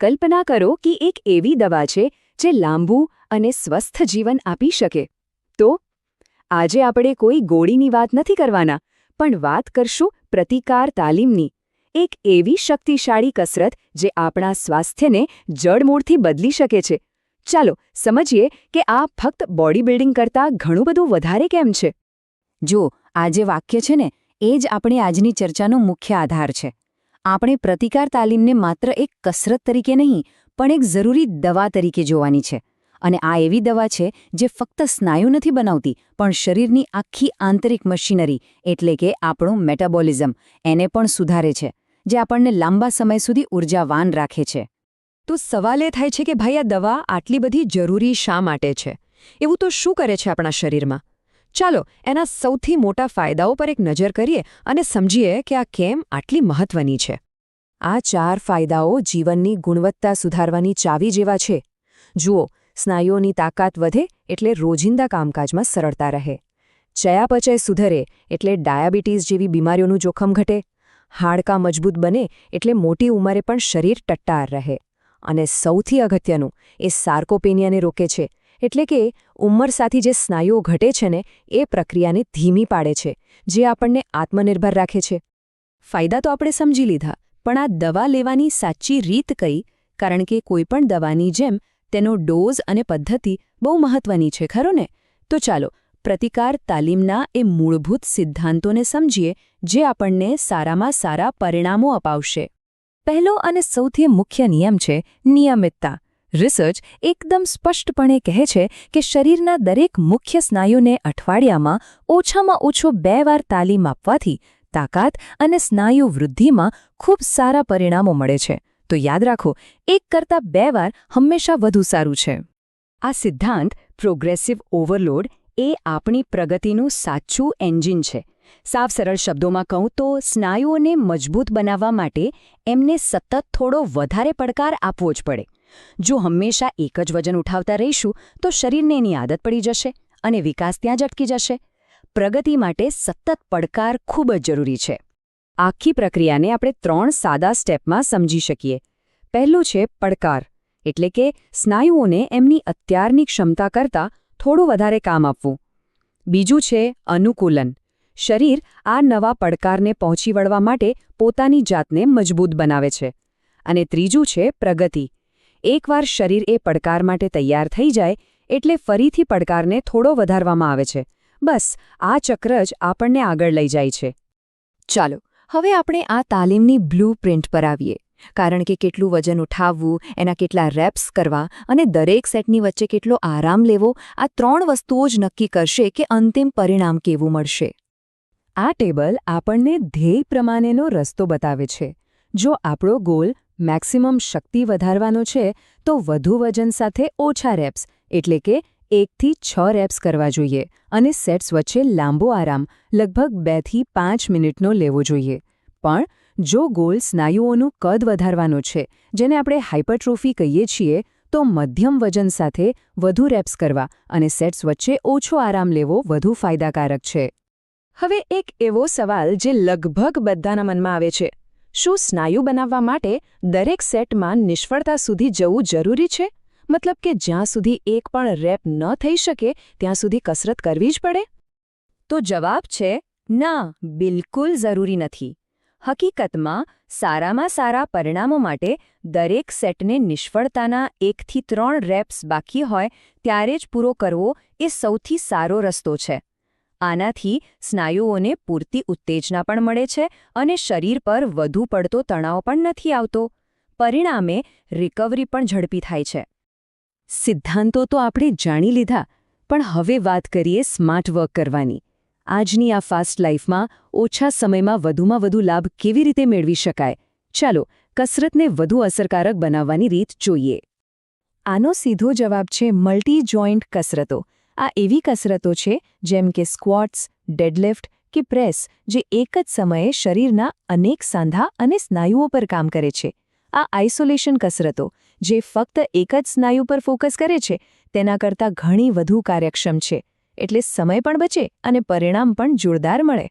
કલ્પના કરો કે એક એવી દવા છે જે લાંબુ અને સ્વસ્થ જીવન આપી શકે. તો આજે આપણે કોઈ ગોળીની વાત નથી કરવાના, પણ વાત કરશું પ્રતિકાર તાલીમની. એક એવી શક્તિશાળી કસરત જે આપણા સ્વાસ્થ્યને જડમૂળથી બદલી શકે છે. ચાલો સમજીએ કે આ ફક્ત બોડી બિલ્ડિંગ કરતાં ઘણું બધું વધારે કેમ છે. જો આ જે વાક્ય છે ને, એ જ આપણી આજની ચર્ચાનો મુખ્ય આધાર છે. આપણે પ્રતિકાર તાલીમને માત્ર એક કસરત તરીકે નહીં, પણ એક જરૂરી દવા તરીકે જોવાની છે. અને આ એવી દવા છે જે ફક્ત સ્નાયુ નથી બનાવતી, પણ શરીરની આખી આંતરિક મશીનરી એટલે કે આપણું મેટાબોલિઝમ એને પણ સુધારે છે, જે આપણને લાંબા સમય સુધી ઉર્જાવાન રાખે છે. તો સવાલ એ થાય છે કે ભાઈ, આ દવા આટલી બધી જરૂરી શા માટે છે? એવું તો શું કરે છે આપણા શરીરમાં? ચાલો એના સૌથી મોટા ફાયદાઓ પર એક નજર કરીએ અને સમજીએ કે આ કેમ આટલી મહત્વની છે. આ 4 ફાયદાઓ જીવનની ગુણવત્તા સુધારવાની ચાવી જેવા છે. જુઓ, સ્નાયુઓની તાકાત વધે એટલે રોજિંદા કામકાજમાં સરળતા રહે. ચયાપચય સુધરે એટલે ડાયાબિટીસ જેવી બીમારીઓનું જોખમ ઘટે. હાડકાં મજબૂત બને એટલે મોટી ઉંમરે પણ શરીર ટટ્ટાર રહે. અને સૌથી અગત્યનું, એ સાર્કોપેનિયાને રોકે છે, એટલે કે ઉંમર સાથે જે સ્નાયુઓ ઘટે છે ને, એ પ્રક્રિયાને ધીમી પાડે છે, જે આપણને આત્મનિર્ભર રાખે છે. ફાયદા તો આપણે સમજી લીધા, પણ આ દવા લેવાની સાચી રીત કઈ? કારણ કે કોઈપણ દવાની જેમ તેનો ડોઝ અને પદ્ધતિ બહુ મહત્વની છે, ખરો ને? તો ચાલો પ્રતિકાર તાલીમના એ મૂળભૂત સિદ્ધાંતોને સમજીએ, જે આપણને સારામાં સારા પરિણામો અપાવશે. પહેલો અને સૌથી મુખ્ય નિયમ છે નિયમિતતા. રિસર્ચ એકદમ સ્પષ્ટપણે કહે છે કે શરીરના દરેક મુખ્ય સ્નાયુને અઠવાડિયામાં ઓછામાં ઓછો 2 વાર તાલીમ આપવાથી તાકાત અને સ્નાયુ વૃદ્ધિમાં ખૂબ સારા પરિણામો મળે છે. તો યાદ રાખો, 1 કરતાં 2 વાર હંમેશા વધુ સારું છે. આ સિદ્ધાંત પ્રોગ્રેસિવ ઓવરલોડ એ આપણી પ્રગતિનું સાચું એન્જિન છે. સાવ સરળ શબ્દોમાં કહું તો, સ્નાયુઓને મજબૂત બનાવવા માટે એમને સતત થોડો વધારે પડકાર આપવો જ પડે. જો હંમેશા એક જ વજન ઉઠાવતા રહીશું તો શરીરને એની આદત પડી જશે અને વિકાસ ત્યાં જ અટકી જશે. પ્રગતિ માટે સતત પડકાર ખૂબ જ જરૂરી છે. આખી પ્રક્રિયાને આપણે 3 સાદા સ્ટેપમાં સમજી શકીએ. પહેલું છે પડકાર, એટલે કે સ્નાયુઓને એમની અત્યારની ક્ષમતા કરતાં થોડું વધારે કામ આપવું. બીજું છે અનુકૂલન. શરીર આ નવા પડકારને પહોંચી વળવા માટે પોતાની જાતને મજબૂત બનાવે છે. અને ત્રીજું છે પ્રગતિ. એકવાર શરીર એ પડકાર માટે તૈયાર થઈ જાય એટલે ફરીથી પડકારને થોડો વધારવામાં આવે છે. બસ આ ચક્ર જ આપણને આગળ લઈ જાય છે. ચાલો હવે આપણે આ તાલીમની બ્લૂપ્રિન્ટ પર આવીએ. કારણ કે કેટલું વજન ઉઠાવવું, એના કેટલા રેપ્સ કરવા અને દરેક સેટની વચ્ચે કેટલો આરામ લેવો, આ 3 વસ્તુઓ જ નક્કી કરશે કે અંતિમ પરિણામ કેવું મળશે. આ ટેબલ આપણને ધ્યેય પ્રમાણેનો રસ્તો બતાવે છે. જો આપણો ગોલ મેક્સિમમ શક્તિ વધારવાનો છે તો વધુ વજન સાથે ઓછા રેપ્સ, એટલે કે 1 થી 6 રેપ્સ કરવા જોઈએ અને સેટ્સ વચ્ચે લાંબો આરામ લગભગ 2 થી 5 મિનિટનો લેવો જોઈએ. પણ જો ગોલ સ્નાયુઓનું કદ વધારવાનો છે, જેને આપણે હાઇપરટ્રોફી કહીએ છીએ, તો મધ્યમ વજન સાથે વધુ રેપ્સ કરવા અને સેટ્સ વચ્ચે ઓછો આરામ લેવો વધુ ફાયદાકારક છે. હવે એક એવો સવાલ જે લગભગ બધાના મનમાં આવે છે: શું સ્નાયુ બનાવવા માટે દરેક સેટમાં નિષ્ફળતા સુધી જવું જરૂરી છે? મતલબ કે જ્યાં સુધી એક પણ રેપ ન થઈ શકે ત્યાં સુધી કસરત કરવી જ પડે? તો જવાબ છે ના, બિલકુલ જરૂરી નથી. હકીકતમાં સારામાં સારા પરિણામો માટે દરેક સેટને નિષ્ફળતાના 1 થી 3 રેપ્સ બાકી હોય ત્યારે જ પૂરો કરવો એ સૌથી સારો રસ્તો છે. આનાથી સ્નાયુઓને પૂરતી ઉત્તેજના પણ મળે છે અને શરીર પર વધુ પડતો તણાવ પણ નથી આવતો. પરિણામે રિકવરી પણ ઝડપી થાય છે. સિદ્ધાંતો તો આપણે જાણી લીધા, પણ હવે વાત કરીએ સ્માર્ટ વર્ક કરવાની. આજની આ ફાસ્ટ લાઈફમાં ઓછા સમયમાં વધુમાં વધુ લાભ કેવી રીતે મેળવી શકાય? ચાલો કસરતને વધુ અસરકારક બનાવવાની રીત જોઈએ. આનો સીધો જવાબ છે મલ્ટી જોઇન્ટ કસરતો. આ એવી કસરતો છે જેમ કે સ્ક્વોટ્સ, ડેડલિફ્ટ કે પ્રેસ, જે એક જ સમયે શરીરના અનેક સાંધા અને સ્નાયુઓ પર કામ કરે છે. આ આઇસોલેશન કસરતો, જે ફક્ત એક જ સ્નાયુ પર ફોકસ કરે છે, તેના કરતાં ઘણી વધુ કાર્યક્ષમ છે. એટલે સમય પણ બચે અને પરિણામ પણ જોરદાર મળે.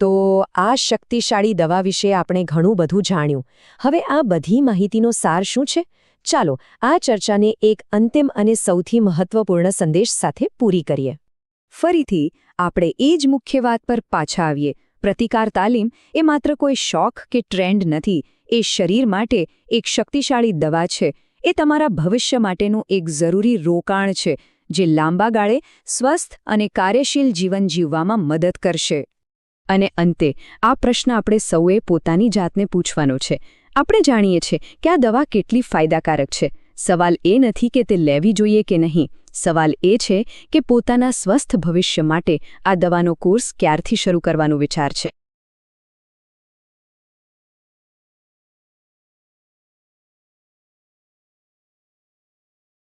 તો આ શક્તિશાળી દવા વિશે આપણે ઘણું બધું જાણ્યું. હવે આ બધી માહિતીનો સાર શું છે? ચાલો આ ચર્ચાને એક અંતિમ અને સૌથી મહત્વપૂર્ણ સંદેશ સાથે પૂરી કરીએ. ફરીથી આપણે એ જ મુખ્ય વાત પર પાછા આવીએ. પ્રતિકાર તાલીમ એ માત્ર કોઈ શોખ કે ટ્રેન્ડ નથી. એ શરીર માટે એક શક્તિશાળી દવા છે. એ તમારા ભવિષ્ય માટેનું એક જરૂરી રોકાણ છે, જે લાંબા ગાળે સ્વસ્થ અને કાર્યશીલ જીવન જીવવામાં મદદ કરશે. અને અંતે આ પ્રશ્ન આપણે સૌએ પોતાની જાતને પૂછવાનો છે. આપણે જાણીએ છીએ કે આ દવા કેટલી ફાયદાકારક છે. સવાલ એ નથી કે તે લેવી જોઈએ કે નહીં. સવાલ એ છે કે પોતાના સ્વસ્થ ભવિષ્ય માટે આ દવાનો કોર્સ ક્યારથી શરૂ કરવાનો વિચાર છે.